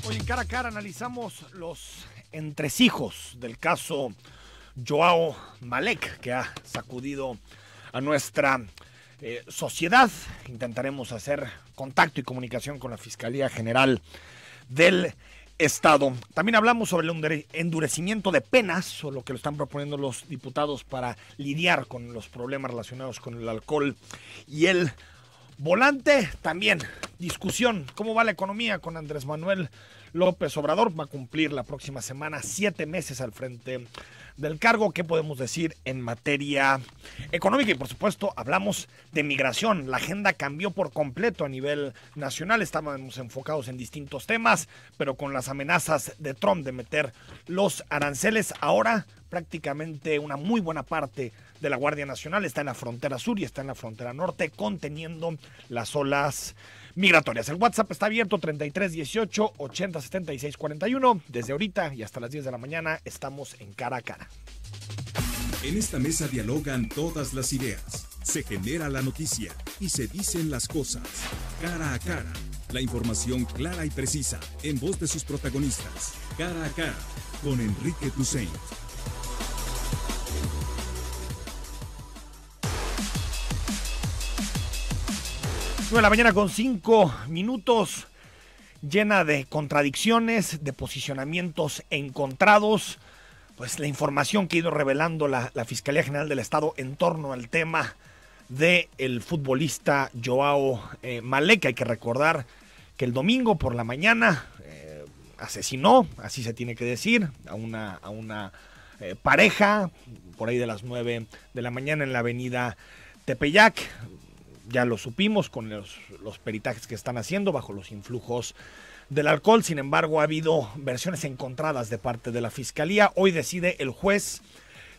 Hoy en Cara a Cara analizamos los entresijos del caso Joao Malek, que ha sacudido a nuestra sociedad. Intentaremos hacer contacto y comunicación con la Fiscalía General del Estado. También hablamos sobre el endurecimiento de penas, o lo que lo están proponiendo los diputados para lidiar con los problemas relacionados con el alcohol y el volante. También discusión, ¿cómo va la economía con Andrés Manuel López Obrador? Va a cumplir la próxima semana 7 meses al frente del cargo. ¿Qué podemos decir en materia económica? Y por supuesto hablamos de migración. La agenda cambió por completo a nivel nacional. Estábamos enfocados en distintos temas, pero con las amenazas de Trump de meter los aranceles, ahora prácticamente una muy buena parte de la Guardia Nacional está en la frontera sur y está en la frontera norte, conteniendo las olas migratorias. El WhatsApp está abierto, 3318 80 76 41. Desde ahorita y hasta las 10 de la mañana estamos en Cara a Cara. En esta mesa dialogan todas las ideas, se genera la noticia y se dicen las cosas. Cara a Cara, la información clara y precisa en voz de sus protagonistas. Cara a Cara, con Enrique Tusain. 9 de la mañana con 5 minutos, llena de contradicciones, de posicionamientos encontrados. Pues la información que ha ido revelando la Fiscalía General del Estado en torno al tema del futbolista Joao Malek. Hay que recordar que el domingo por la mañana asesinó, así se tiene que decir, a una pareja por ahí de las 9 de la mañana en la avenida Tepeyac. Ya lo supimos con los peritajes que están haciendo bajo los influjos del alcohol. Sin embargo, ha habido versiones encontradas de parte de la Fiscalía. Hoy decide el juez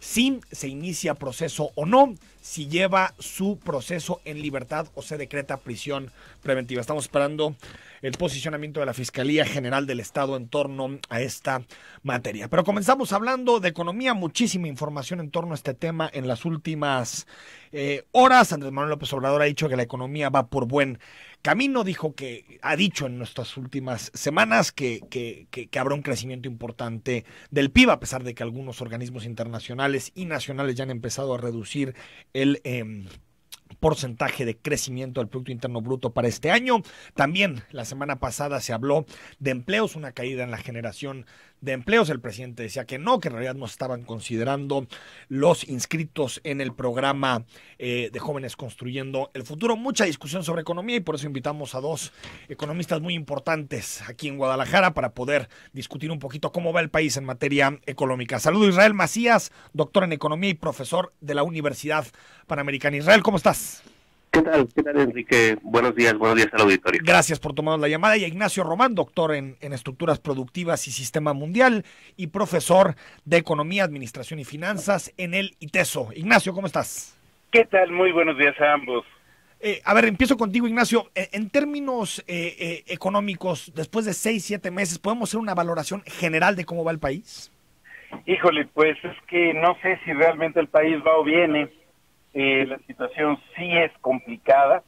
si se inicia proceso o no, si lleva su proceso en libertad o se decreta prisión preventiva. Estamos esperando el posicionamiento de la Fiscalía General del Estado en torno a esta materia. Pero comenzamos hablando de economía, muchísima información en torno a este tema en las últimas horas. Andrés Manuel López Obrador ha dicho que la economía va por buen camino, ha dicho en nuestras últimas semanas que habrá un crecimiento importante del PIB, a pesar de que algunos organismos internacionales y nacionales ya han empezado a reducir el porcentaje de crecimiento del Producto Interno Bruto para este año. También la semana pasada se habló de empleos, una caída en la generación de empleos. El presidente decía que no, que en realidad no estaban considerando los inscritos en el programa de Jóvenes Construyendo el Futuro. Mucha discusión sobre economía y por eso invitamos a dos economistas muy importantes aquí en Guadalajara para poder discutir un poquito cómo va el país en materia económica. Saludo, Israel Macías, doctor en economía y profesor de la Universidad Panamericana. Israel, ¿cómo estás? ¿Qué tal, Enrique? Buenos días al auditorio. Gracias por tomar la llamada. Y a Ignacio Román, doctor en estructuras productivas y sistema mundial y profesor de economía, administración y finanzas en el ITESO. Ignacio, ¿cómo estás? ¿Qué tal? Muy buenos días a ambos. A ver, empiezo contigo, Ignacio. En términos económicos, después de 6-7 meses, ¿podemos hacer una valoración general de cómo va el país? Híjole, pues es que no sé si realmente el país va o viene. La situación sí es complicada.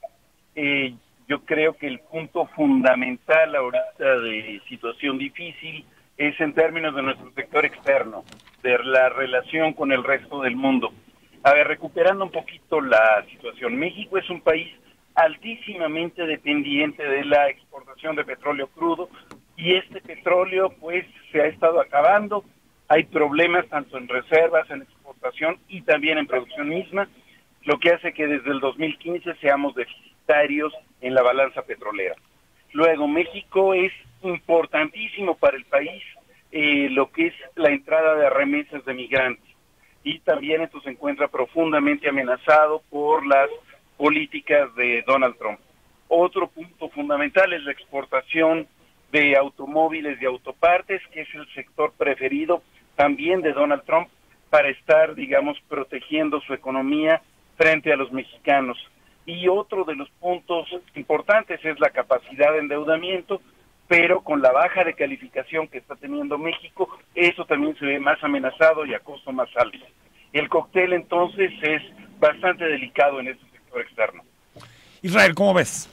Yo creo que el punto fundamental ahorita de situación difícil es en términos de nuestro sector externo, de la relación con el resto del mundo. A ver, recuperando un poquito la situación, México es un país altísimamente dependiente de la exportación de petróleo crudo y este petróleo pues se ha estado acabando. Hay problemas tanto en reservas, en exportación y también en producción misma, lo que hace que desde el 2015 seamos deficitarios en la balanza petrolera. Luego, México es importantísimo para el país lo que es la entrada de remesas de migrantes. Y también esto se encuentra profundamente amenazado por las políticas de Donald Trump. Otro punto fundamental es la exportación de automóviles y autopartes, que es el sector preferido también de Donald Trump para estar, digamos, protegiendo su economía frente a los mexicanos. Y otro de los puntos importantes es la capacidad de endeudamiento, pero con la baja de calificación que está teniendo México, eso también se ve más amenazado y a costo más alto. El cóctel entonces es bastante delicado en este sector externo. Israel, ¿cómo ves?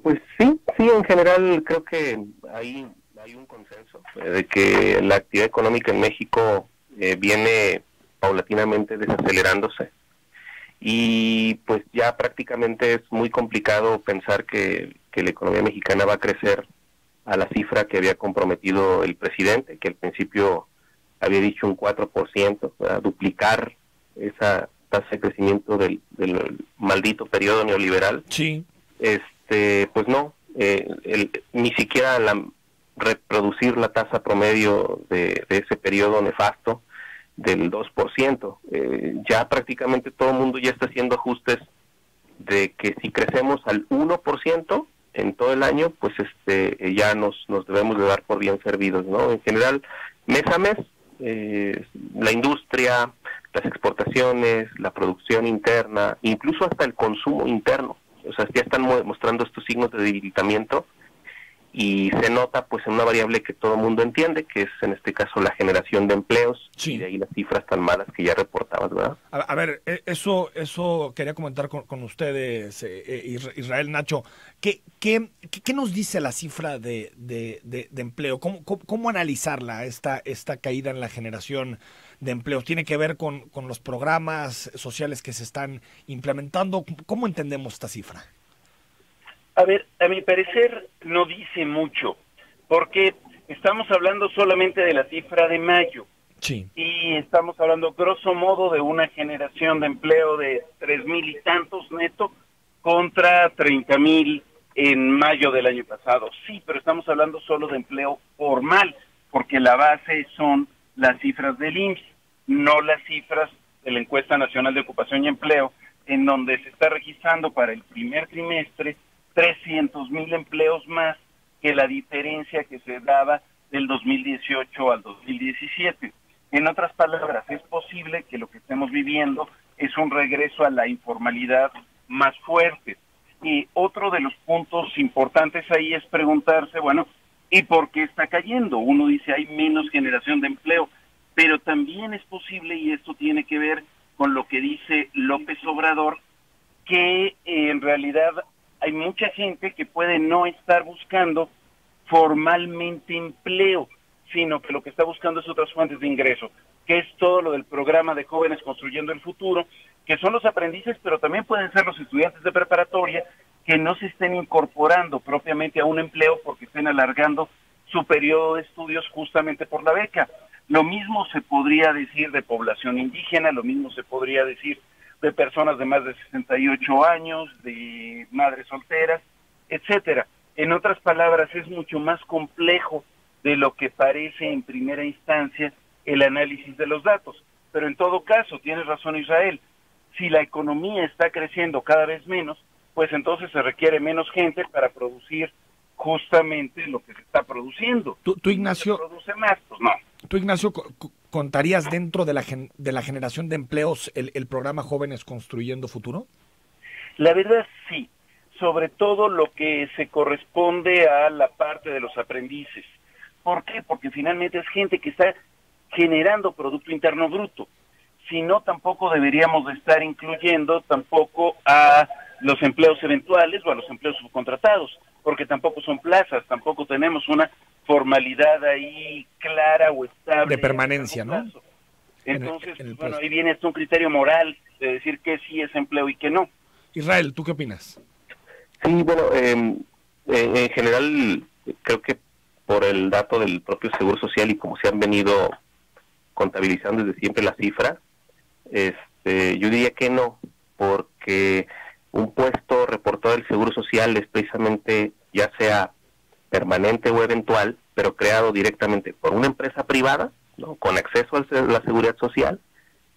Pues sí, en general creo que hay un consenso de que la actividad económica en México viene paulatinamente desacelerándose, y pues ya prácticamente es muy complicado pensar que la economía mexicana va a crecer a la cifra que había comprometido el presidente, que al principio había dicho un 4%, a duplicar esa tasa de crecimiento del maldito periodo neoliberal. Sí. Pues no, ni siquiera reproducir la tasa promedio de ese periodo nefasto del 2%. Ya prácticamente todo el mundo ya está haciendo ajustes de que si crecemos al 1% en todo el año, pues ya nos debemos de dar por bien servidos, ¿no? En general, mes a mes, la industria, las exportaciones, la producción interna, incluso hasta el consumo interno, o sea, ya están mostrando estos signos de debilitamiento, y se nota pues en una variable que todo el mundo entiende, que es en este caso la generación de empleos. Sí. Y de ahí las cifras tan malas que ya reportabas, ¿verdad? A ver, eso quería comentar con ustedes, Israel, Nacho. ¿Qué nos dice la cifra de empleo? ¿Cómo analizarla, esta caída en la generación de empleos? ¿Tiene que ver con los programas sociales que se están implementando? ¿Cómo entendemos esta cifra? A ver, a mi parecer no dice mucho, porque estamos hablando solamente de la cifra de mayo. Sí. Y estamos hablando grosso modo de una generación de empleo de 3,000 y tantos neto contra 30,000 en mayo del año pasado. Sí, pero estamos hablando solo de empleo formal, porque la base son las cifras del IMSS, no las cifras de la Encuesta Nacional de Ocupación y Empleo, en donde se está registrando para el primer trimestre 300,000 empleos más que la diferencia que se daba del 2018 al 2017. En otras palabras, es posible que lo que estemos viviendo es un regreso a la informalidad más fuerte. Y otro de los puntos importantes ahí es preguntarse, bueno, ¿y por qué está cayendo? Uno dice, hay menos generación de empleo, pero también es posible, y esto tiene que ver con lo que dice López Obrador, que en realidad hay mucha gente que puede no estar buscando formalmente empleo, sino que lo que está buscando es otras fuentes de ingreso, que es todo lo del programa de Jóvenes Construyendo el Futuro, que son los aprendices, pero también pueden ser los estudiantes de preparatoria que no se estén incorporando propiamente a un empleo porque estén alargando su periodo de estudios justamente por la beca. Lo mismo se podría decir de población indígena, lo mismo se podría decir de personas de más de 68 años, de madres solteras, etcétera. En otras palabras, es mucho más complejo de lo que parece en primera instancia el análisis de los datos. Pero en todo caso, tienes razón, Israel, si la economía está creciendo cada vez menos, pues entonces se requiere menos gente para producir justamente lo que se está produciendo. ¿Tú Ignacio, ¿se produce más? Pues no. ¿Tú, Ignacio, contarías dentro de la generación de empleos el programa Jóvenes Construyendo Futuro? La verdad sí, sobre todo lo que se corresponde a la parte de los aprendices. ¿Por qué? Porque finalmente es gente que está generando Producto Interno Bruto. Si no, tampoco deberíamos de estar incluyendo tampoco a los empleos eventuales o a los empleos subcontratados, porque tampoco son plazas, tampoco tenemos una formalidad ahí clara o estable. De permanencia, ¿no? Entonces, bueno, ahí viene un criterio moral de decir que sí es empleo y que no. Israel, ¿tú qué opinas? Sí, bueno, en general creo que por el dato del propio Seguro Social y como se han venido contabilizando desde siempre las cifras, yo diría que no, porque un puesto reportado del Seguro Social es precisamente, ya sea permanente o eventual, pero creado directamente por una empresa privada, ¿no?, con acceso a la seguridad social,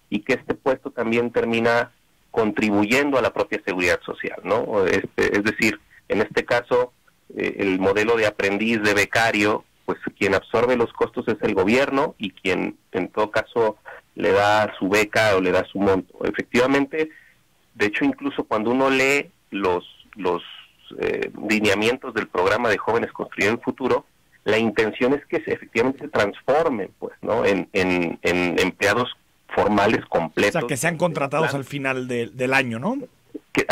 y que este puesto también termina contribuyendo a la propia seguridad social, ¿no? Es decir, en este caso, el modelo de aprendiz, de becario, pues quien absorbe los costos es el gobierno y quien en todo caso le da su beca o le da su monto. Efectivamente, de hecho, incluso cuando uno lee los lineamientos del programa de Jóvenes Construyendo el Futuro, la intención es que efectivamente se transformen, pues, ¿no?, en empleados formales completos. O sea, que sean contratados al final del año, ¿no? Que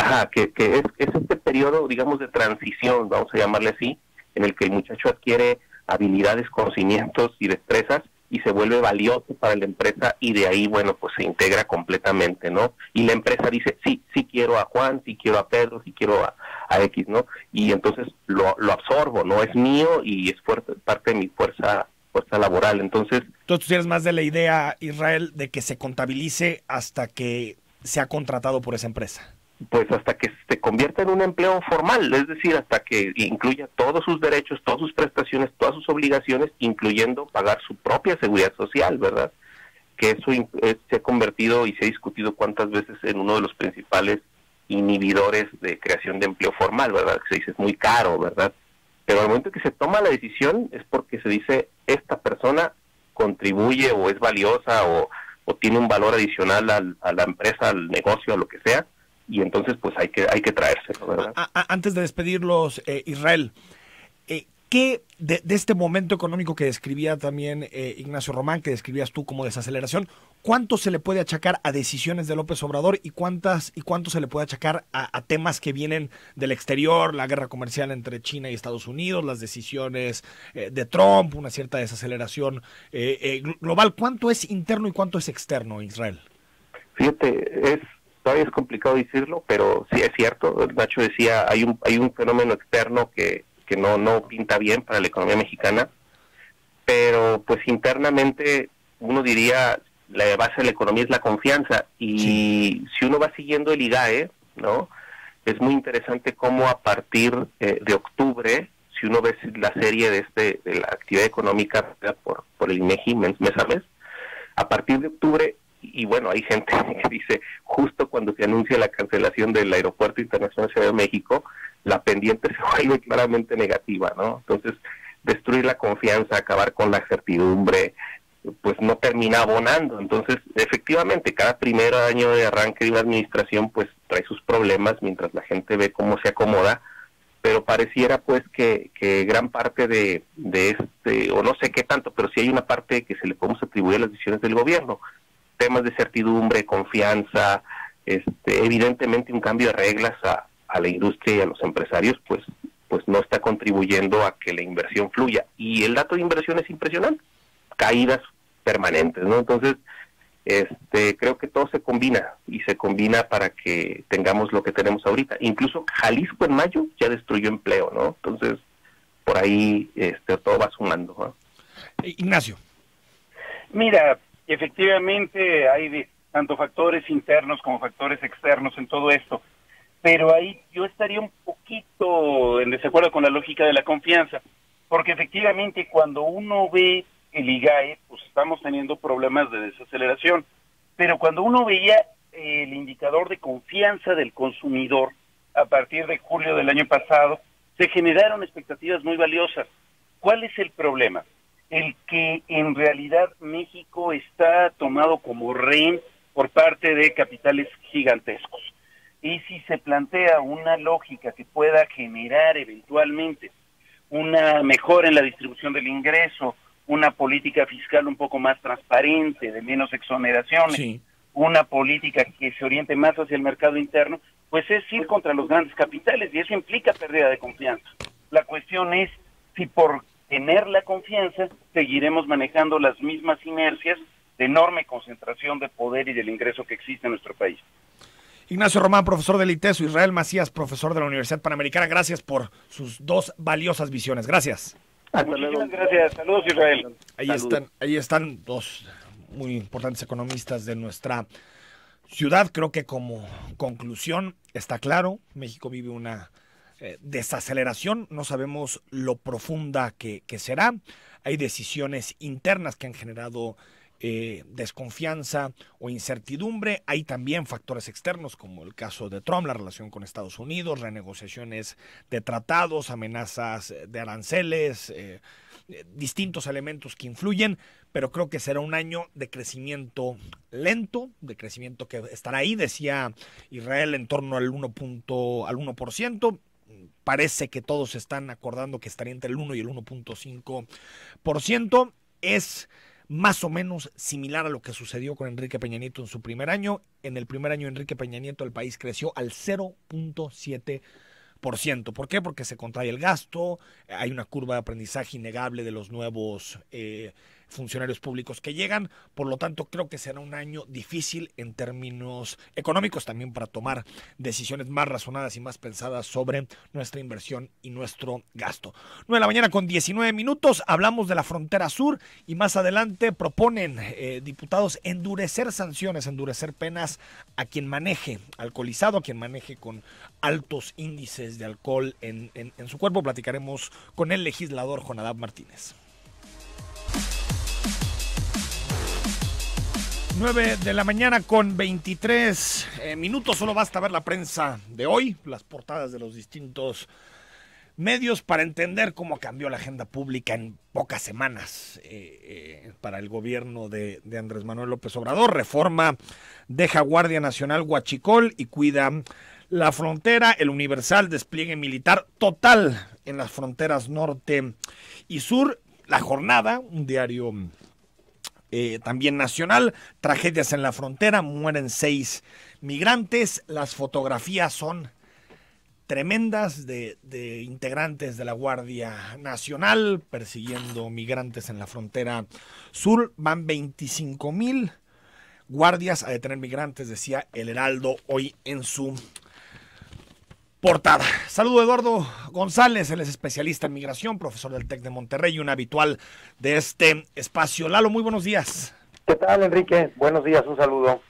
es este periodo, digamos, de transición, vamos a llamarle así, en el que el muchacho adquiere habilidades, conocimientos y destrezas y se vuelve valioso para la empresa, y de ahí, bueno, pues se integra completamente, ¿no? Y la empresa dice, sí quiero a Juan, sí quiero a Pedro, sí quiero a X, ¿no? Y entonces lo absorbo, ¿no? Es mío y es parte de mi fuerza laboral. Entonces tú eres más de la idea, Israel, de que se contabilice hasta que sea contratado por esa empresa. Pues hasta que se convierta en un empleo formal, es decir, hasta que incluya todos sus derechos, todas sus prestaciones, todas sus obligaciones, incluyendo pagar su propia seguridad social, ¿verdad? Que eso se ha convertido y se ha discutido cuántas veces en uno de los principales inhibidores de creación de empleo formal, ¿verdad? Que se dice es muy caro, ¿verdad? Pero al momento que se toma la decisión es porque se dice esta persona contribuye o es valiosa o tiene un valor adicional a la empresa, al negocio, a lo que sea, y entonces pues hay que traérselo, ¿verdad? Antes de despedirlos, Israel, ¿qué de este momento económico que describía también Ignacio Román, que describías tú como desaceleración, cuánto se le puede achacar a decisiones de López Obrador y cuánto se le puede achacar a temas que vienen del exterior, la guerra comercial entre China y Estados Unidos, las decisiones de Trump, una cierta desaceleración global? ¿Cuánto es interno y cuánto es externo, Israel? Fíjate, todavía es complicado decirlo, pero sí es cierto. Nacho decía, hay un fenómeno externo que no pinta bien para la economía mexicana, pero pues internamente uno diría la base de la economía es la confianza, y sí, si uno va siguiendo el IGAE, ¿no? Es muy interesante cómo a partir de octubre, si uno ve la serie de la actividad económica por el INEGI mes a mes, a partir de octubre, y bueno, hay gente que dice, justo cuando se anuncia la cancelación del Aeropuerto Internacional de Ciudad de México, la pendiente se vuelve claramente negativa, ¿no? Entonces, destruir la confianza, acabar con la certidumbre, pues no termina abonando. Entonces, efectivamente, cada primer año de arranque de una administración, pues trae sus problemas mientras la gente ve cómo se acomoda, pero pareciera pues que gran parte de o no sé qué tanto, pero sí hay una parte que se le podemos atribuir a las decisiones del gobierno. Temas de certidumbre, confianza, evidentemente un cambio de reglas a la industria y a los empresarios, pues no está contribuyendo a que la inversión fluya. Y el dato de inversión es impresionante, caídas permanentes, ¿no? Entonces, creo que todo se combina para que tengamos lo que tenemos ahorita. Incluso Jalisco en mayo ya destruyó empleo, ¿no? Entonces, por ahí todo va sumando, ¿no? Ignacio. Mira, efectivamente hay tanto factores internos como factores externos en todo esto, pero ahí yo estaría un poquito en desacuerdo con la lógica de la confianza, porque efectivamente cuando uno ve el IGAE, pues estamos teniendo problemas de desaceleración, pero cuando uno veía el indicador de confianza del consumidor a partir de julio del año pasado, se generaron expectativas muy valiosas. ¿Cuál es el problema? El que en realidad México está tomado como rehén por parte de capitales gigantescos. Y si se plantea una lógica que pueda generar eventualmente una mejora en la distribución del ingreso, una política fiscal un poco más transparente, de menos exoneraciones, sí, una política que se oriente más hacia el mercado interno, pues es ir contra los grandes capitales, y eso implica pérdida de confianza. La cuestión es si por tener la confianza seguiremos manejando las mismas inercias de enorme concentración de poder y del ingreso que existe en nuestro país. Ignacio Román, profesor del ITESO, Israel Macías, profesor de la Universidad Panamericana, gracias por sus dos valiosas visiones. Gracias. Muchísimas gracias. Saludos, Israel. Ahí están dos muy importantes economistas de nuestra ciudad. Creo que como conclusión está claro, México vive una desaceleración, no sabemos lo profunda que será. Hay decisiones internas que han generado desconfianza o incertidumbre. Hay también factores externos como el caso de Trump, la relación con Estados Unidos, renegociaciones de tratados, amenazas de aranceles, distintos elementos que influyen, pero creo que será un año de crecimiento lento, de crecimiento que estará ahí, decía Israel, en torno al 1%. Parece que todos están acordando que estaría entre el 1 y el 1.5%. Es más o menos similar a lo que sucedió con Enrique Peña Nieto en su primer año. En el primer año de Enrique Peña Nieto el país creció al 0.7%. 10%. ¿Por qué? Porque se contrae el gasto, hay una curva de aprendizaje innegable de los nuevos funcionarios públicos que llegan, por lo tanto creo que será un año difícil en términos económicos, también para tomar decisiones más razonadas y más pensadas sobre nuestra inversión y nuestro gasto. 9 de la mañana con 19 minutos, hablamos de la frontera sur y más adelante proponen diputados endurecer sanciones, endurecer penas a quien maneje alcoholizado, a quien maneje con altos índices de alcohol en su cuerpo. Platicaremos con el legislador Jonadab Martínez. 9 de la mañana con 23 minutos, solo basta ver la prensa de hoy, las portadas de los distintos medios para entender cómo cambió la agenda pública en pocas semanas para el gobierno de Andrés Manuel López Obrador. Reforma deja Guardia Nacional Huachicol y cuida la frontera. El Universal, despliegue militar total en las fronteras norte y sur. La Jornada, un diario también nacional, tragedias en la frontera, mueren 6 migrantes. Las fotografías son tremendas de integrantes de la Guardia Nacional persiguiendo migrantes en la frontera sur. Van 25,000 guardias a detener migrantes, decía el Heraldo hoy en su portada. Saludo a Eduardo González, él es especialista en migración, profesor del TEC de Monterrey y un habitual de este espacio. Lalo, muy buenos días. ¿Qué tal, Enrique? Buenos días, un saludo.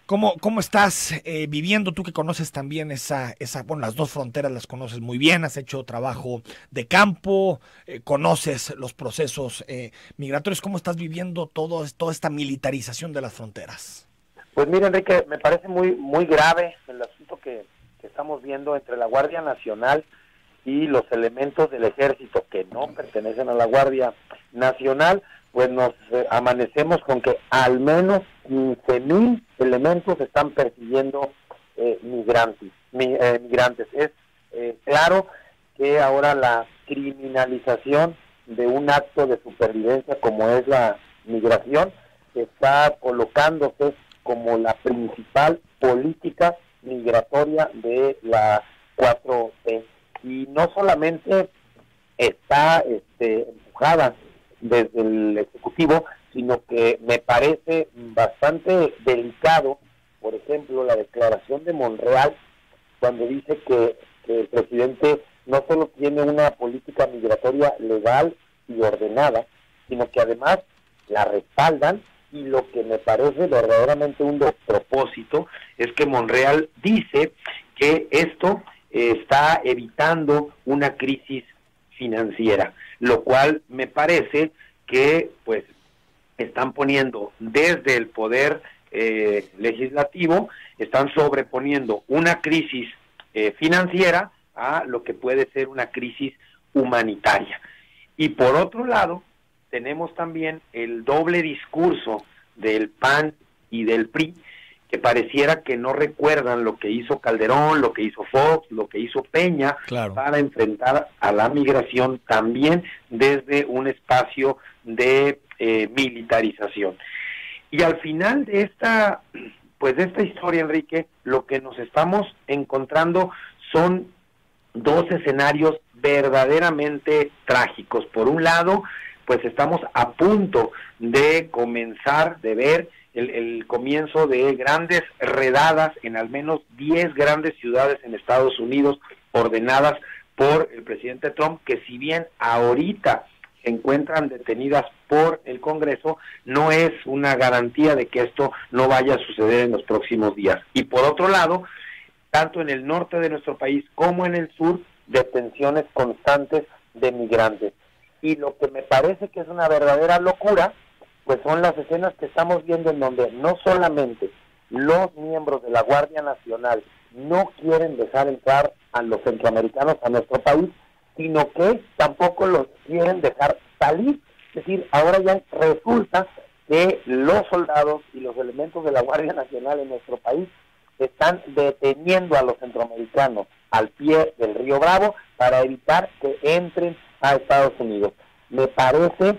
¿Cómo estás viviendo tú que conoces también bueno, las dos fronteras las conoces muy bien, has hecho trabajo de campo, conoces los procesos migratorios? ¿Cómo estás viviendo toda esta militarización de las fronteras? Pues mira, Enrique, me parece muy grave el asunto que estamos viendo entre la Guardia Nacional y los elementos del Ejército que no pertenecen a la Guardia Nacional. Pues nos amanecemos con que al menos 15,000 elementos están persiguiendo migrantes. Es claro que ahora la criminalización de un acto de supervivencia como es la migración está colocándose como la principal política migratoria de la 4T. Y no solamente está empujada desde el Ejecutivo, sino que me parece bastante delicado, por ejemplo, la declaración de Monreal, cuando dice que el presidente no solo tiene una política migratoria legal y ordenada, sino que además la respaldan, y lo que me parece verdaderamente un despropósito es que Monreal dice que esto está evitando una crisis financiera, lo cual me parece que pues están poniendo desde el poder legislativo, están sobreponiendo una crisis financiera a lo que puede ser una crisis humanitaria. Y por otro lado, tenemos también el doble discurso del PAN y del PRI, que pareciera que no recuerdan lo que hizo Calderón, lo que hizo Fox, lo que hizo Peña, claro, para enfrentar a la migración también desde un espacio de militarización. Y al final de esta historia, Enrique, lo que nos estamos encontrando son dos escenarios verdaderamente trágicos. Por un lado, pues estamos a punto de comenzar, de ver el comienzo de grandes redadas en al menos 10 grandes ciudades en Estados Unidos, ordenadas por el presidente Trump, que si bien ahorita se encuentran detenidas por el Congreso, no es una garantía de que esto no vaya a suceder en los próximos días. Y por otro lado, tanto en el norte de nuestro país como en el sur, detenciones constantes de migrantes. Y lo que me parece que es una verdadera locura, pues son las escenas que estamos viendo en donde no solamente los miembros de la Guardia Nacional no quieren dejar entrar a los centroamericanos a nuestro país, sino que tampoco los quieren dejar salir. Es decir, ahora ya resulta que los soldados y los elementos de la Guardia Nacional en nuestro país están deteniendo a los centroamericanos al pie del río Bravo para evitar que entren a Estados Unidos. Me parece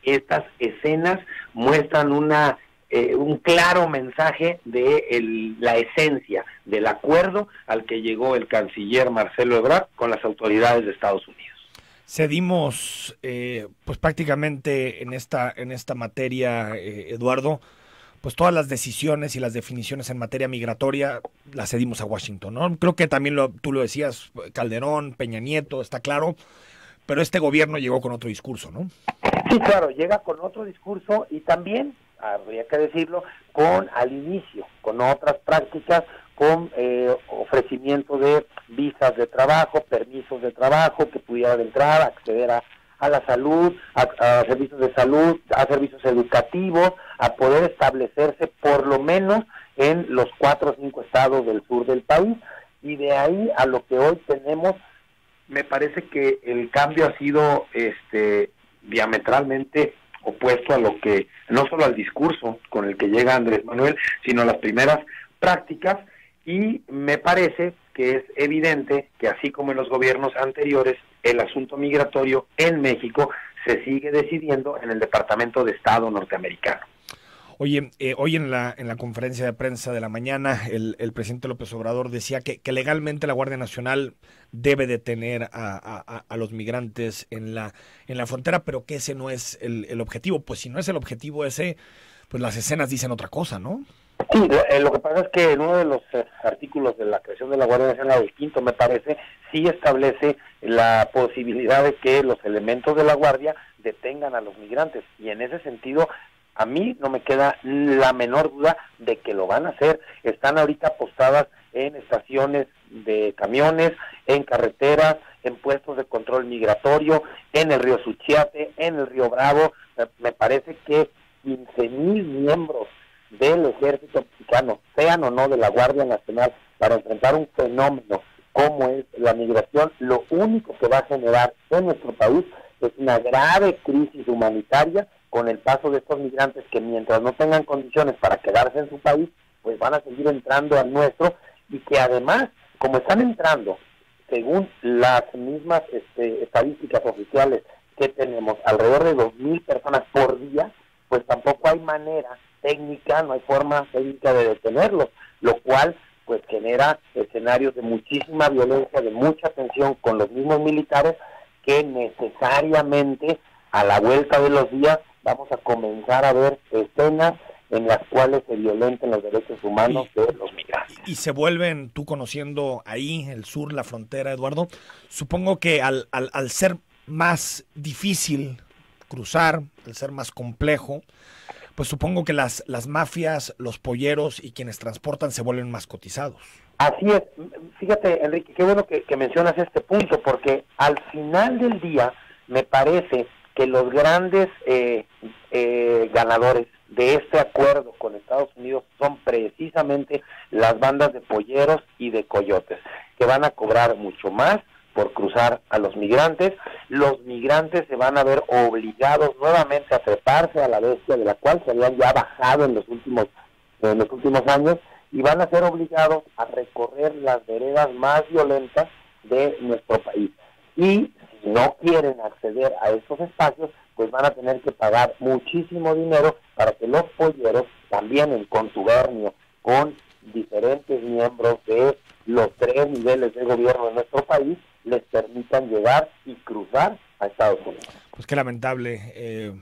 que estas escenas muestran una un claro mensaje de la esencia del acuerdo al que llegó el canciller Marcelo Ebrard con las autoridades de Estados Unidos. Cedimos pues prácticamente en esta materia, Eduardo, pues todas las decisiones y las definiciones en materia migratoria las cedimos a Washington, ¿no? Creo que también tú lo decías, Calderón, Peña Nieto, está claro, pero este gobierno llegó con otro discurso, ¿no? Sí, claro, llega con otro discurso y también, habría que decirlo, al inicio, con otras prácticas, con ofrecimiento de visas de trabajo, permisos de trabajo, que pudieran entrar, acceder a la salud, a servicios de salud, a servicios educativos, a poder establecerse por lo menos en los 4 o 5 estados del sur del país, y de ahí a lo que hoy tenemos, me parece que el cambio ha sido diametralmente opuesto a lo que, no solo al discurso con el que llega Andrés Manuel, sino a las primeras prácticas, y me parece que es evidente que así como en los gobiernos anteriores, el asunto migratorio en México se sigue decidiendo en el Departamento de Estado norteamericano. Oye, hoy en la conferencia de prensa de la mañana, el presidente López Obrador decía que legalmente la Guardia Nacional debe detener a los migrantes en la frontera, pero que ese no es el objetivo. Pues si no es el objetivo ese, pues las escenas dicen otra cosa, ¿no? Sí, lo que pasa es que en uno de los artículos de la creación de la Guardia Nacional, el quinto me parece, sí establece la posibilidad de que los elementos de la Guardia detengan a los migrantes, y en ese sentido a mí no me queda la menor duda de que lo van a hacer. Están ahorita postadas en estaciones de camiones, en carreteras, en puestos de control migratorio, en el río Suchiate, en el río Bravo. Me parece que 15,000 miembros del ejército mexicano, sean o no de la Guardia Nacional, para enfrentar un fenómeno como es la migración, lo único que va a generar en nuestro país es una grave crisis humanitaria, con el paso de estos migrantes que mientras no tengan condiciones para quedarse en su país, pues van a seguir entrando al nuestro, y que además, como están entrando, según las mismas estadísticas oficiales que tenemos, alrededor de 2,000 personas por día, pues tampoco hay manera técnica, no hay forma técnica de detenerlos, lo cual pues genera escenarios de muchísima violencia, de mucha tensión con los mismos militares, que necesariamente a la vuelta de los días vamos a comenzar a ver escenas en las cuales se violenten los derechos humanos de los migrantes. Y se vuelven, tú conociendo ahí el sur, la frontera, Eduardo, supongo que al ser más difícil cruzar, al ser más complejo, pues supongo que las mafias, los polleros y quienes transportan se vuelven más cotizados. Así es. Fíjate, Enrique, qué bueno que mencionas este punto, porque al final del día me parece que los grandes ganadores de este acuerdo con Estados Unidos son precisamente las bandas de polleros y de coyotes, que van a cobrar mucho más por cruzar a los migrantes. Los migrantes se van a ver obligados nuevamente a treparse a la bestia, de la cual se habían ya bajado en los últimos años, y van a ser obligados a recorrer las veredas más violentas de nuestro país. Y si no quieren acceder a estos espacios, pues van a tener que pagar muchísimo dinero para que los polleros, también en contubernio con diferentes miembros de los 3 niveles de gobierno de nuestro país, les permitan llegar y cruzar a Estados Unidos. Pues qué lamentable.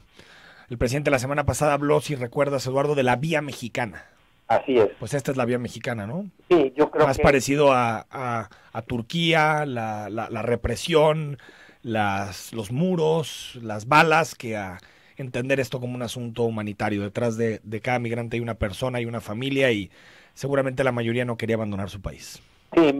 El presidente la semana pasada habló, si recuerdas, Eduardo, de la vía mexicana. Así es. Pues esta es la vía mexicana, ¿no? Sí, yo creo más parecido a Turquía, la represión, los muros, las balas, que a entender esto como un asunto humanitario. Detrás de cada migrante hay una persona, hay una familia, y seguramente la mayoría no quería abandonar su país. Sí,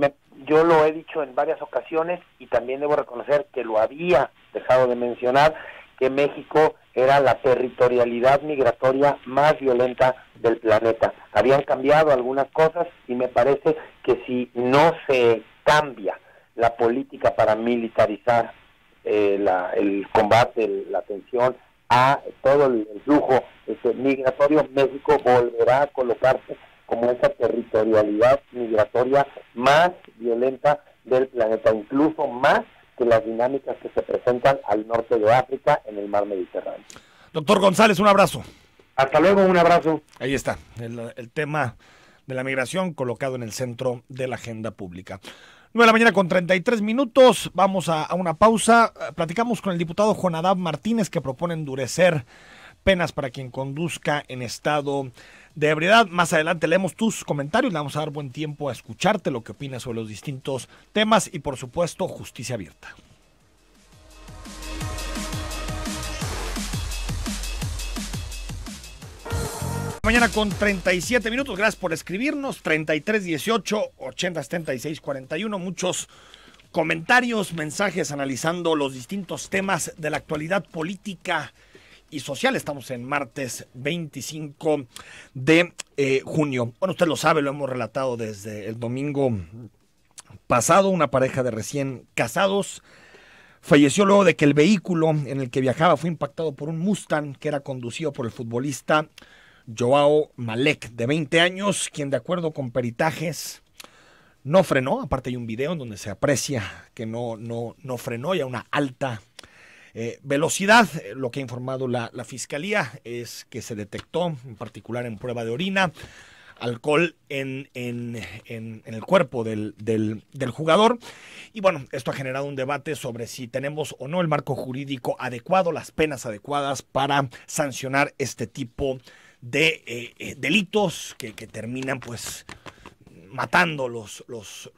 yo lo he dicho en varias ocasiones, y también debo reconocer que lo había dejado de mencionar, que México era la territorialidad migratoria más violenta del planeta. Habían cambiado algunas cosas, y me parece que si no se cambia la política para militarizar el combate, la atención a todo el flujo migratorio, México volverá a colocarse como esa territorialidad migratoria más violenta del planeta, incluso más que las dinámicas que se presentan al norte de África, en el mar Mediterráneo. Doctor González, un abrazo. Hasta luego, un abrazo. Ahí está, el tema de la migración colocado en el centro de la agenda pública. 9 de la mañana con 33 minutos, vamos a una pausa. Platicamos con el diputado Jonadab Martínez, que propone endurecer penas para quien conduzca en estado de ebriedad. Más adelante leemos tus comentarios, le vamos a dar buen tiempo a escucharte lo que opinas sobre los distintos temas y, por supuesto, justicia abierta. Mañana con 37 minutos, gracias por escribirnos, 33 18 80 76 41, muchos comentarios, mensajes analizando los distintos temas de la actualidad política y social. Estamos en martes 25 de junio. Bueno, usted lo sabe, lo hemos relatado desde el domingo pasado. Una pareja de recién casados falleció luego de que el vehículo en el que viajaba fue impactado por un Mustang que era conducido por el futbolista Joao Malek, de 20 años, quien, de acuerdo con peritajes, no frenó. Aparte hay un video en donde se aprecia que no frenó y a una alta velocidad. Lo que ha informado la Fiscalía es que se detectó, en particular en prueba de orina, alcohol en el cuerpo del jugador. Y bueno, esto ha generado un debate sobre si tenemos o no el marco jurídico adecuado, las penas adecuadas para sancionar este tipo de delitos que terminan pues matando los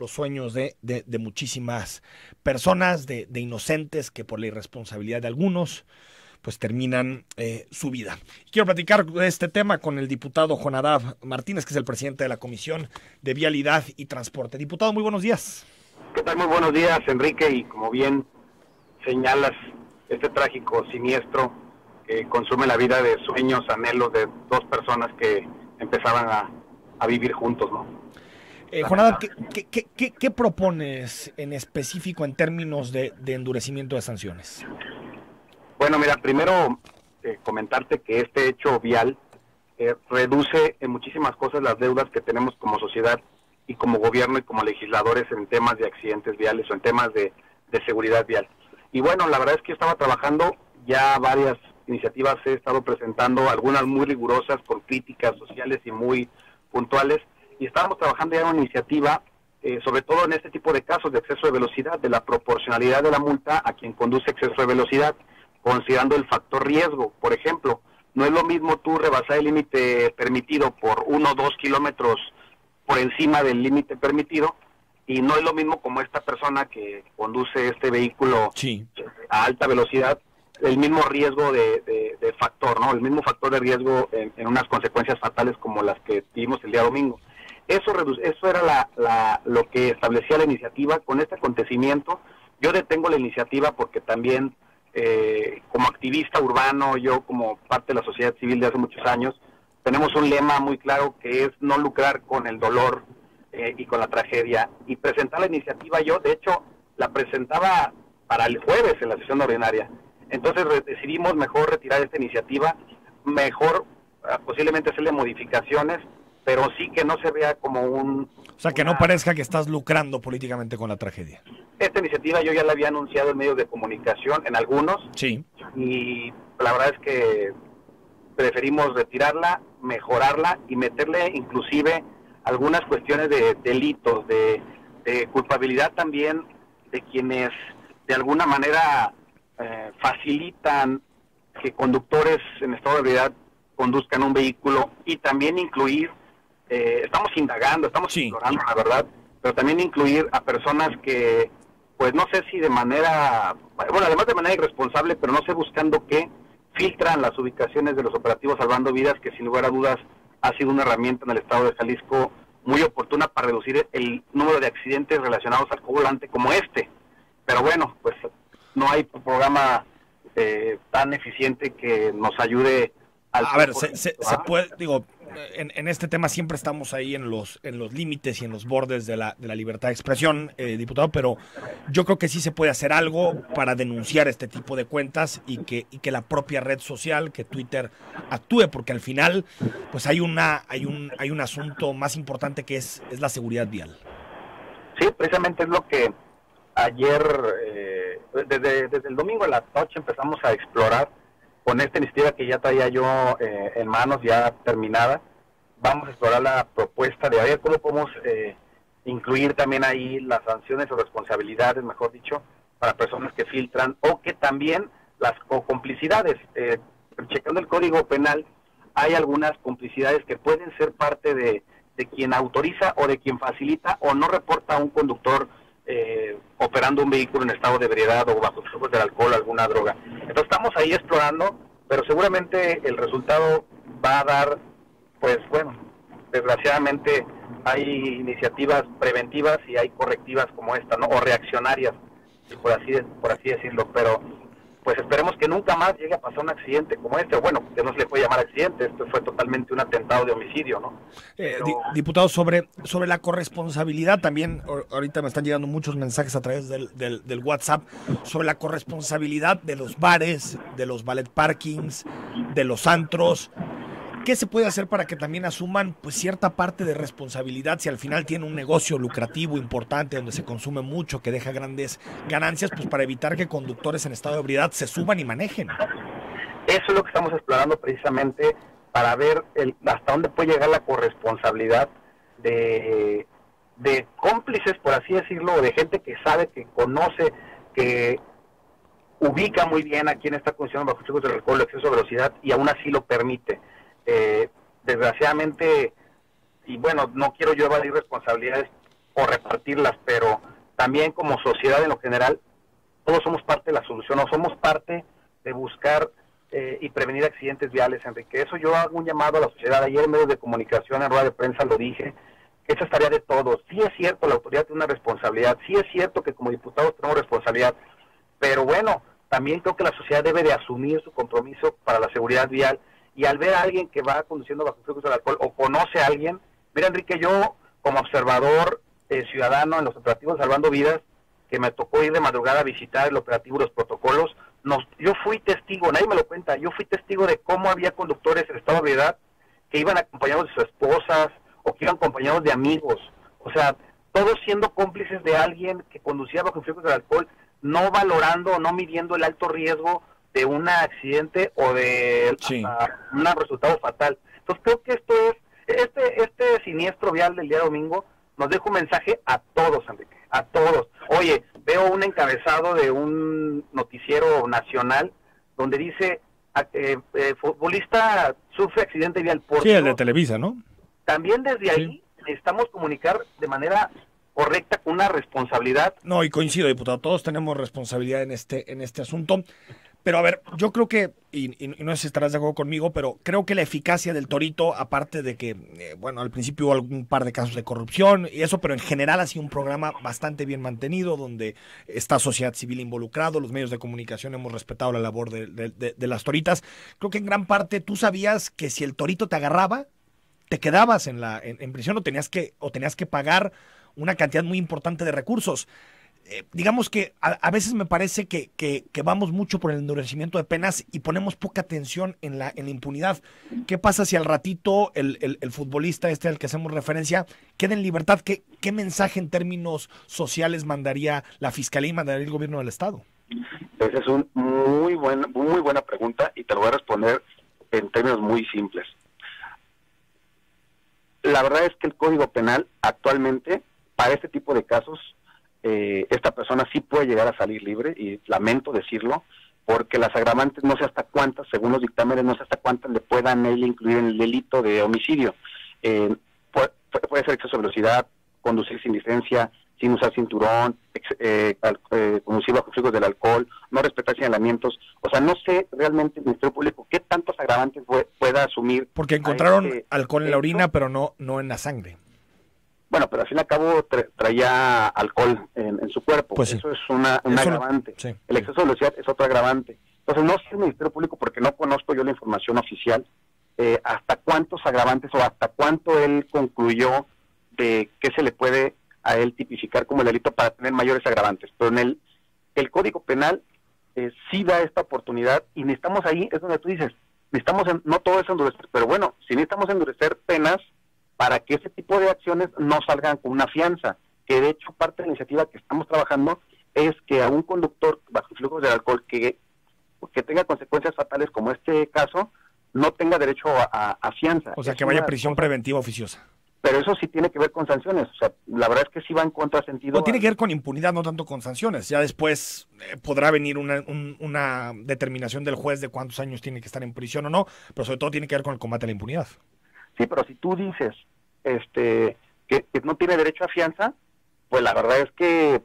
sueños de muchísimas personas, de inocentes que por la irresponsabilidad de algunos pues terminan su vida. Quiero platicar de este tema con el diputado Jonadab Martínez, que es el presidente de la Comisión de Vialidad y Transporte. Diputado, muy buenos días. ¿Qué tal? Muy buenos días, Enrique, y como bien señalas, este trágico siniestro que consume la vida de sueños, anhelos de dos personas que empezaban a vivir juntos, ¿no? Jonadab, ¿qué propones en específico en términos de endurecimiento de sanciones? Bueno, mira, primero comentarte que este hecho vial reduce en muchísimas cosas las deudas que tenemos como sociedad y como gobierno y como legisladores en temas de accidentes viales o en temas de seguridad vial. Y bueno, la verdad es que estaba trabajando ya varias iniciativas, he estado presentando algunas muy rigurosas con críticas sociales y muy puntuales, y estábamos trabajando ya en una iniciativa, sobre todo en este tipo de casos de exceso de velocidad, de la proporcionalidad de la multa a quien conduce exceso de velocidad, considerando el factor riesgo. Por ejemplo, no es lo mismo tú rebasar el límite permitido por 1 o 2 kilómetros por encima del límite permitido, y no es lo mismo como esta persona que conduce este vehículo a alta velocidad, el mismo riesgo de factor, ¿no? El mismo factor de riesgo en unas consecuencias fatales como las que vimos el día domingo. Eso era lo que establecía la iniciativa. Con este acontecimiento, yo detengo la iniciativa porque también, como activista urbano, yo como parte de la sociedad civil de hace muchos años, tenemos un lema muy claro que es no lucrar con el dolor y con la tragedia. Y presentar la iniciativa, yo de hecho la presentaba para el jueves en la sesión ordinaria. Entonces decidimos mejor retirar esta iniciativa, mejor posiblemente hacerle modificaciones, pero sí que no se vea como O sea, que no parezca que estás lucrando políticamente con la tragedia. Esta iniciativa yo ya la había anunciado en medios de comunicación, en algunos, sí, y la verdad es que preferimos retirarla, mejorarla y meterle inclusive algunas cuestiones de delitos, de culpabilidad también de quienes de alguna manera facilitan que conductores en estado de ebriedad conduzcan un vehículo, y también incluir, estamos indagando, estamos explorando la verdad, pero también incluir a personas que, pues no sé si de manera, bueno, además de manera irresponsable, pero no sé buscando qué, filtran las ubicaciones de los operativos salvando vidas, que sin lugar a dudas ha sido una herramienta en el estado de Jalisco muy oportuna para reducir el número de accidentes relacionados al volante como este. Pero bueno, pues no hay programa tan eficiente que nos ayude a ver, se puede, digo, en este tema siempre estamos ahí en los límites y en los bordes de la libertad de expresión, diputado, pero yo creo que sí se puede hacer algo para denunciar este tipo de cuentas y que la propia red social, que Twitter, actúe, porque al final pues hay un asunto más importante que es la seguridad vial. Sí, precisamente es lo que ayer, desde el domingo a la noche empezamos a explorar, con esta iniciativa que ya traía yo en manos, ya terminada, vamos a explorar la propuesta de a ver cómo podemos incluir también ahí las sanciones o responsabilidades, mejor dicho, para personas que filtran, o que también las complicidades. Checando el Código Penal, hay algunas complicidades que pueden ser parte de quien autoriza o de quien facilita o no reporta a un conductor operando un vehículo en estado de ebriedad o bajo efectos del alcohol o alguna droga. Entonces estamos ahí explorando, pero seguramente el resultado va a dar, pues bueno, desgraciadamente hay iniciativas preventivas y hay correctivas como esta, ¿no? O reaccionarias, por así decirlo, pero pues esperemos que nunca más llegue a pasar un accidente como este, o bueno, que no se le puede llamar accidente, esto fue totalmente un atentado de homicidio, ¿no? Diputado, sobre la corresponsabilidad también, ahorita me están llegando muchos mensajes a través del WhatsApp, sobre la corresponsabilidad de los bares, de los ballet parkings, de los antros. ¿Qué se puede hacer para que también asuman pues cierta parte de responsabilidad si al final tiene un negocio lucrativo importante donde se consume mucho, que deja grandes ganancias, pues para evitar que conductores en estado de ebriedad se suban y manejen? Eso es lo que estamos explorando precisamente para ver hasta dónde puede llegar la corresponsabilidad de cómplices, por así decirlo, o de gente que sabe, que conoce, que ubica muy bien a quién está conduciendo bajo efectos del alcohol o exceso de velocidad y aún así lo permite. Desgraciadamente, y bueno, no quiero yo evadir responsabilidades o repartirlas, pero también como sociedad en lo general, todos somos parte de la solución, o somos parte de buscar y prevenir accidentes viales, Enrique. Eso yo hago un llamado a la sociedad. Ayer en medios de comunicación, en rueda de prensa lo dije, que esa es tarea de todos. Sí es cierto, la autoridad tiene una responsabilidad, sí es cierto que como diputados tenemos responsabilidad, pero bueno, también creo que la sociedad debe de asumir su compromiso para la seguridad vial. Y al ver a alguien que va conduciendo bajo efectos del alcohol o conoce a alguien, mira, Enrique, yo como observador ciudadano en los operativos Salvando Vidas, que me tocó ir de madrugada a visitar el operativo y los protocolos, yo fui testigo, nadie me lo cuenta, yo fui testigo de cómo había conductores en estado de ebriedad que iban acompañados de sus esposas o que iban acompañados de amigos, o sea, todos siendo cómplices de alguien que conducía bajo efectos del alcohol, no valorando o no midiendo el alto riesgo de un accidente o de un resultado fatal. Entonces creo que esto es, este siniestro vial del día domingo nos deja un mensaje a todos, Enrique, a todos. Oye, veo un encabezado de un noticiero nacional donde dice, futbolista sufre accidente vial. Sí, el de Televisa, ¿no? También desde ahí necesitamos comunicar de manera correcta, con una responsabilidad. No, y coincido, diputado, todos tenemos responsabilidad en este asunto. Pero a ver, yo creo que, y no sé si estarás de acuerdo conmigo, pero creo que la eficacia del Torito, aparte de que, bueno, al principio hubo algún par de casos de corrupción y eso, pero en general ha sido un programa bastante bien mantenido, donde está sociedad civil involucrado, los medios de comunicación hemos respetado la labor de las Toritas. Creo que en gran parte tú sabías que si el Torito te agarraba, te quedabas en prisión o tenías que pagar una cantidad muy importante de recursos. Digamos que a veces me parece que vamos mucho por el endurecimiento de penas y ponemos poca atención en la impunidad. ¿Qué pasa si al ratito el futbolista al que hacemos referencia queda en libertad? ¿Qué mensaje en términos sociales mandaría la Fiscalía y mandaría el gobierno del Estado? Esa es una muy buena pregunta y te lo voy a responder en términos muy simples. La verdad es que el Código Penal actualmente, para este tipo de casos, esta persona sí puede llegar a salir libre, y lamento decirlo, porque las agravantes no sé hasta cuántas, según los dictámenes, no sé hasta cuántas le puedan él incluir en el delito de homicidio. Puede ser exceso de velocidad, conducir sin licencia, sin usar cinturón, conducir bajo efectos del alcohol, no respetar señalamientos. O sea, no sé realmente el Ministerio Público qué tantos agravantes pueda asumir. Porque encontraron alcohol en la orina, pero no en la sangre. Bueno, pero al fin y al cabo traía alcohol en su cuerpo. Pues sí. Eso es un agravante. Sí. El exceso de velocidad es otro agravante. Entonces, no sé el Ministerio Público, porque no conozco yo la información oficial, hasta cuántos agravantes o hasta cuánto él concluyó de qué se le puede a él tipificar como el delito para tener mayores agravantes. Pero en el Código Penal sí da esta oportunidad, y necesitamos ahí, es donde tú dices, no todo es endurecer, pero bueno, si necesitamos endurecer penas para que ese tipo de acciones no salgan con una fianza, que de hecho parte de la iniciativa que estamos trabajando es que a un conductor bajo influjos de alcohol que que tenga consecuencias fatales como este caso, no tenga derecho a fianza. O sea, que vaya prisión preventiva oficiosa. Pero eso sí tiene que ver con sanciones. O sea, la verdad es que sí va en contrasentido. O tiene que ver con impunidad, no tanto con sanciones. Ya después podrá venir una determinación del juez de cuántos años tiene que estar en prisión o no, pero sobre todo tiene que ver con el combate a la impunidad. Sí, pero si tú dices que no tiene derecho a fianza, pues la verdad es que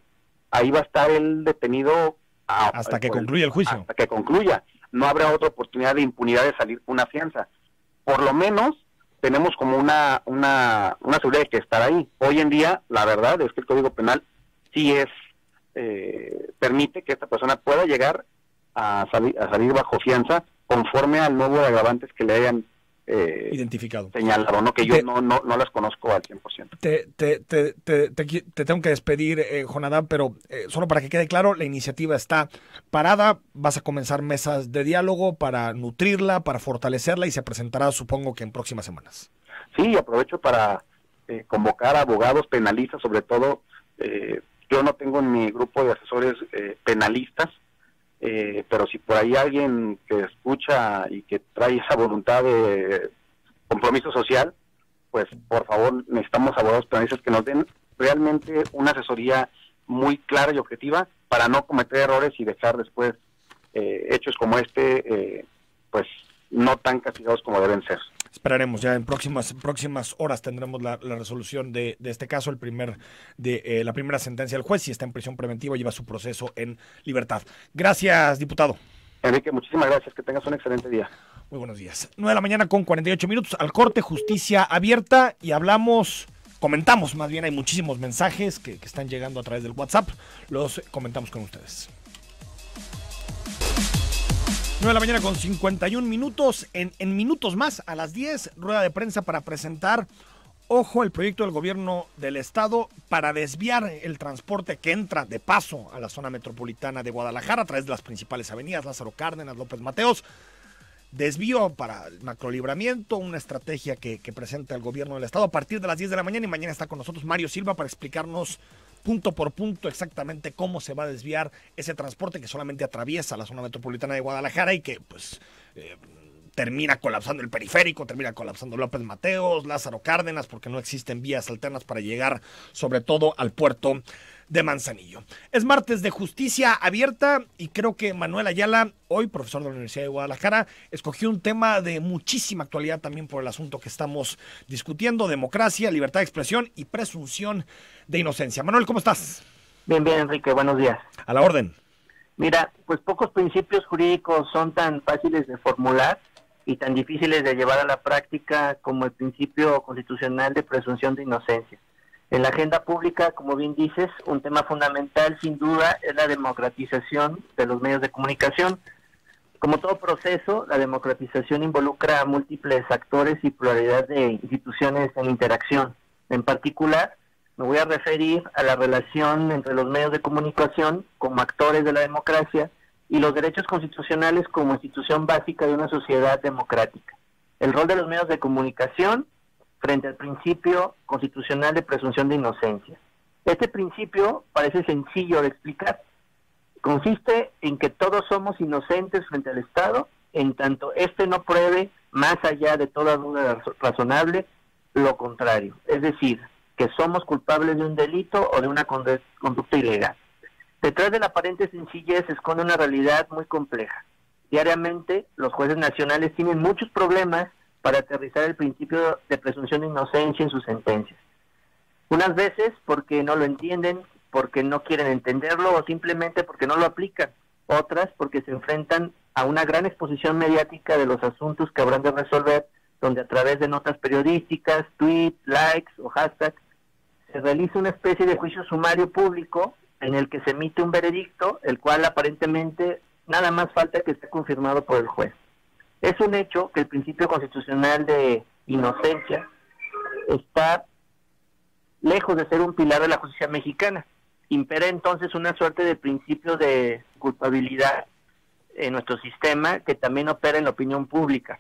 ahí va a estar el detenido hasta que concluya el juicio. Hasta que concluya. No habrá otra oportunidad de impunidad de salir con una fianza. Por lo menos tenemos como una seguridad de que estar ahí. Hoy en día, la verdad es que el Código Penal sí permite que esta persona pueda llegar a salir bajo fianza conforme al nuevo de agravantes que le hayan identificado, señalado, ¿no? Que yo no las conozco al 100%. Te tengo que despedir, Jonadab, pero solo para que quede claro, la iniciativa está parada, vas a comenzar mesas de diálogo para nutrirla, para fortalecerla y se presentará, supongo que en próximas semanas. Sí, aprovecho para convocar a abogados penalistas, sobre todo, yo no tengo en mi grupo de asesores penalistas, pero si por ahí alguien que escucha y que trae esa voluntad de compromiso social, pues por favor necesitamos abogados penalistas que nos den realmente una asesoría muy clara y objetiva para no cometer errores y dejar después hechos como pues no tan castigados como deben ser. Esperaremos, ya en próximas horas tendremos la resolución de este caso, la primera sentencia del juez. Si está en prisión preventiva, lleva su proceso en libertad. Gracias, diputado. Enrique, muchísimas gracias, que tengas un excelente día. Muy buenos días. 9:48 a.m, al corte, justicia abierta, y comentamos más bien, hay muchísimos mensajes que están llegando a través del WhatsApp, los comentamos con ustedes. 9:51 a.m, en minutos más, a las 10, rueda de prensa para presentar, el proyecto del gobierno del estado para desviar el transporte que entra de paso a la zona metropolitana de Guadalajara a través de las principales avenidas, Lázaro Cárdenas, López Mateos. Desvío para el macrolibramiento, una estrategia que presenta el gobierno del estado a partir de las 10 de la mañana, y mañana está con nosotros Mario Silva para explicarnos punto por punto exactamente cómo se va a desviar ese transporte que solamente atraviesa la zona metropolitana de Guadalajara y que pues termina colapsando el periférico, termina colapsando López Mateos, Lázaro Cárdenas, porque no existen vías alternas para llegar sobre todo al puerto de Manzanillo. Es martes de justicia abierta y creo que Manuel Ayala, hoy profesor de la Universidad de Guadalajara, escogió un tema de muchísima actualidad también por el asunto que estamos discutiendo: democracia, libertad de expresión y presunción de inocencia. Manuel, ¿cómo estás? Bien, Enrique, buenos días. A la orden. Mira, pues pocos principios jurídicos son tan fáciles de formular y tan difíciles de llevar a la práctica como el principio constitucional de presunción de inocencia. En la agenda pública, como bien dices, un tema fundamental sin duda es la democratización de los medios de comunicación. Como todo proceso, la democratización involucra a múltiples actores y pluralidad de instituciones en interacción. En particular, me voy a referir a la relación entre los medios de comunicación como actores de la democracia y los derechos constitucionales como institución básica de una sociedad democrática. El rol de los medios de comunicación frente al principio constitucional de presunción de inocencia. Este principio parece sencillo de explicar. Consiste en que todos somos inocentes frente al Estado, en tanto éste no pruebe, más allá de toda duda razonable, lo contrario. Es decir, que somos culpables de un delito o de una conducta ilegal. Detrás de la aparente sencillez se esconde una realidad muy compleja. Diariamente, los jueces nacionales tienen muchos problemas para aterrizar el principio de presunción de inocencia en sus sentencias. Unas veces porque no lo entienden, porque no quieren entenderlo o simplemente porque no lo aplican. Otras porque se enfrentan a una gran exposición mediática de los asuntos que habrán de resolver, donde a través de notas periodísticas, tweets, likes o hashtags, se realiza una especie de juicio sumario público en el que se emite un veredicto, el cual aparentemente nada más falta que esté confirmado por el juez. Es un hecho que el principio constitucional de inocencia está lejos de ser un pilar de la justicia mexicana. Impera entonces una suerte de principio de culpabilidad en nuestro sistema que también opera en la opinión pública.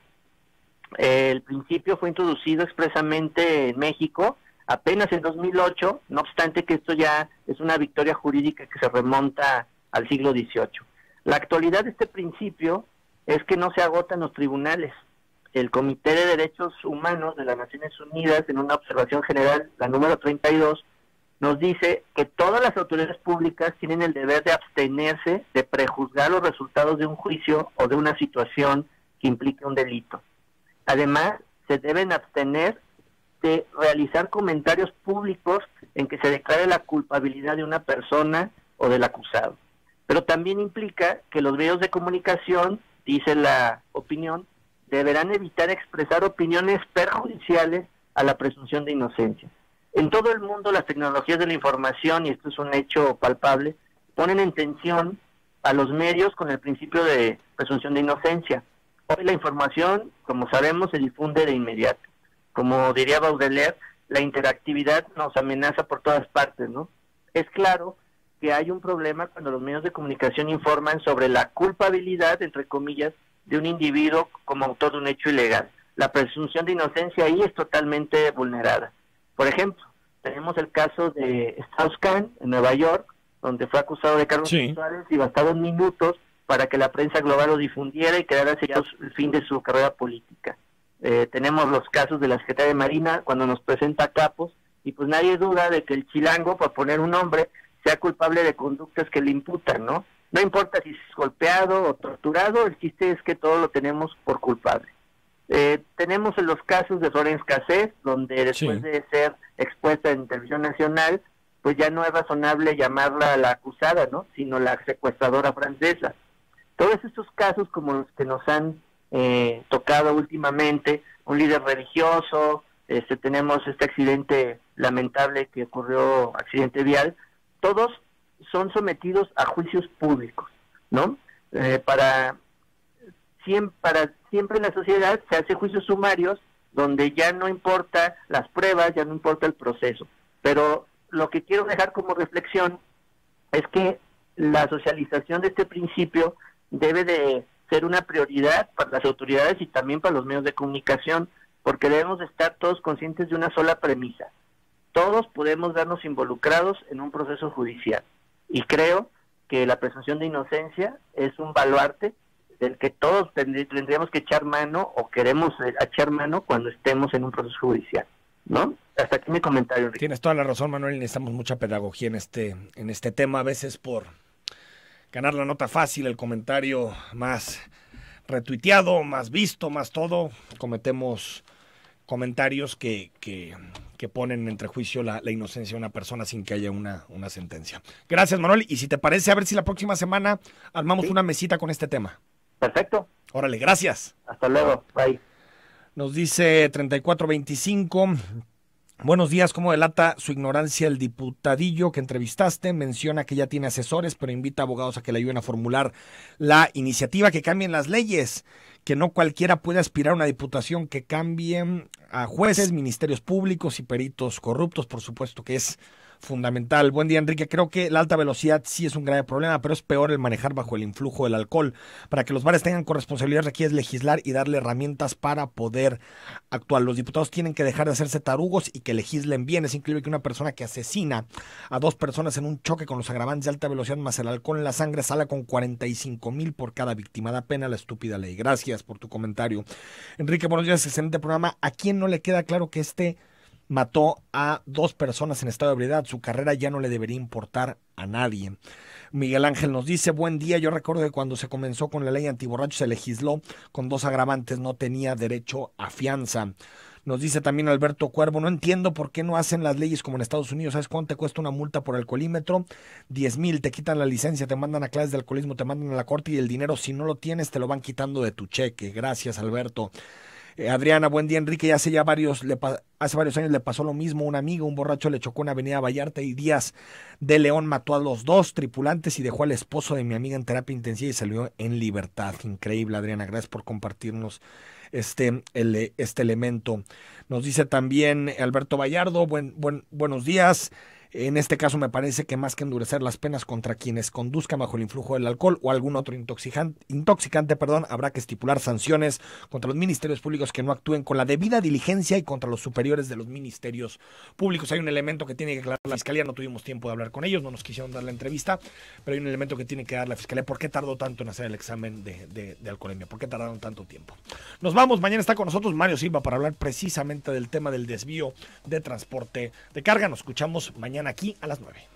El principio fue introducido expresamente en México apenas en 2008, no obstante que esto ya es una victoria jurídica que se remonta al siglo XVIII. La actualidad de este principio es que no se agota en los tribunales. El Comité de Derechos Humanos de las Naciones Unidas, en una observación general, la número 32, nos dice que todas las autoridades públicas tienen el deber de abstenerse de prejuzgar los resultados de un juicio o de una situación que implique un delito. Además, se deben abstener de realizar comentarios públicos en que se declare la culpabilidad de una persona o del acusado. Pero también implica que los medios de comunicación, dice la opinión, deberán evitar expresar opiniones perjudiciales a la presunción de inocencia. En todo el mundo las tecnologías de la información, y esto es un hecho palpable, ponen en tensión a los medios con el principio de presunción de inocencia. Hoy la información, como sabemos, se difunde de inmediato. Como diría Baudelaire, la interactividad nos amenaza por todas partes, ¿no? Es claro que hay un problema cuando los medios de comunicación informan sobre la culpabilidad, entre comillas, de un individuo como autor de un hecho ilegal. La presunción de inocencia ahí es totalmente vulnerada. Por ejemplo, tenemos el caso de Strauss-Kahn en Nueva York, donde fue acusado de cargos sexuales y bastaron minutos para que la prensa global lo difundiera y quedara sellado el fin de su carrera política. Tenemos los casos de la Secretaría de Marina cuando nos presenta capos, y pues nadie duda de que el chilango, por poner un nombre, sea culpable de conductas que le imputan, ¿no? No importa si es golpeado o torturado, el chiste es que todo lo tenemos por culpable. Tenemos en los casos de Florence Cassés, donde después de ser expuesta en televisión nacional, pues ya no es razonable llamarla la acusada, ¿no? Sino la secuestradora francesa. Todos estos casos como los que nos han tocado últimamente, un líder religioso, tenemos este accidente lamentable que ocurrió, accidente vial, todos son sometidos a juicios públicos, ¿no? Para siempre en la sociedad se hace juicios sumarios donde ya no importa las pruebas, ya no importa el proceso. Pero lo que quiero dejar como reflexión es que la socialización de este principio debe de ser una prioridad para las autoridades y también para los medios de comunicación, porque debemos de estar todos conscientes de una sola premisa. Todos podemos vernos involucrados en un proceso judicial. Y creo que la presunción de inocencia es un baluarte del que todos tendríamos que echar mano o queremos echar mano cuando estemos en un proceso judicial, ¿no? Hasta aquí mi comentario, Enrique. Tienes toda la razón, Manuel, y necesitamos mucha pedagogía en este tema, a veces por ganar la nota fácil, el comentario más retuiteado, más visto, más todo, cometemos comentarios que ponen en entrejuicio la inocencia de una persona sin que haya una sentencia. Gracias, Manuel, y si te parece, a ver si la próxima semana armamos una mesita con este tema. Perfecto. Órale, gracias. Hasta luego, bye. Nos dice 3425, buenos días, ¿cómo delata su ignorancia el diputadillo que entrevistaste? Menciona que ya tiene asesores, pero invita a abogados a que le ayuden a formular la iniciativa que cambien las leyes, que no cualquiera puede aspirar a una diputación, que cambien a jueces, ministerios públicos y peritos corruptos, por supuesto que es fundamental. Buen día, Enrique. Creo que la alta velocidad sí es un grave problema, pero es peor el manejar bajo el influjo del alcohol. Para que los bares tengan corresponsabilidad requiere legislar y darle herramientas para poder actuar. Los diputados tienen que dejar de hacerse tarugos y que legislen bien. Es increíble que una persona que asesina a 2 personas en un choque con los agravantes de alta velocidad más el alcohol en la sangre salga con 45,000 por cada víctima. Da pena la estúpida ley. Gracias por tu comentario. Enrique, buenos días, excelente programa. ¿A quién no le queda claro que mató a 2 personas en estado de ebriedad? Su carrera ya no le debería importar a nadie. Miguel Ángel nos dice, buen día, yo recuerdo que cuando se comenzó con la ley antiborracho se legisló con 2 agravantes, no tenía derecho a fianza. Nos dice también Alberto Cuervo, no entiendo por qué no hacen las leyes como en Estados Unidos. ¿Sabes cuánto te cuesta una multa por alcoholímetro? 10,000, te quitan la licencia, te mandan a clases de alcoholismo, te mandan a la corte y el dinero, si no lo tienes, te lo van quitando de tu cheque. Gracias, Alberto. Adriana, buen día, Enrique. Hace varios años le pasó lo mismo a un amigo. Un borracho le chocó en Avenida Vallarta y Díaz de León mató a los 2 tripulantes y dejó al esposo de mi amiga en terapia intensiva y salió en libertad. Increíble, Adriana. Gracias por compartirnos este elemento. Nos dice también Alberto Vallardo, buenos días. En este caso me parece que más que endurecer las penas contra quienes conduzcan bajo el influjo del alcohol o algún otro intoxicante, habrá que estipular sanciones contra los ministerios públicos que no actúen con la debida diligencia y contra los superiores de los ministerios públicos. Hay un elemento que tiene que aclarar la Fiscalía, no tuvimos tiempo de hablar con ellos, no nos quisieron dar la entrevista, pero hay un elemento que tiene que dar la Fiscalía. ¿Por qué tardó tanto en hacer el examen de alcoholemia? ¿Por qué tardaron tanto tiempo? Nos vamos, mañana está con nosotros Mario Silva para hablar precisamente del tema del desvío de transporte de carga. Nos escuchamos mañana aquí a las 9.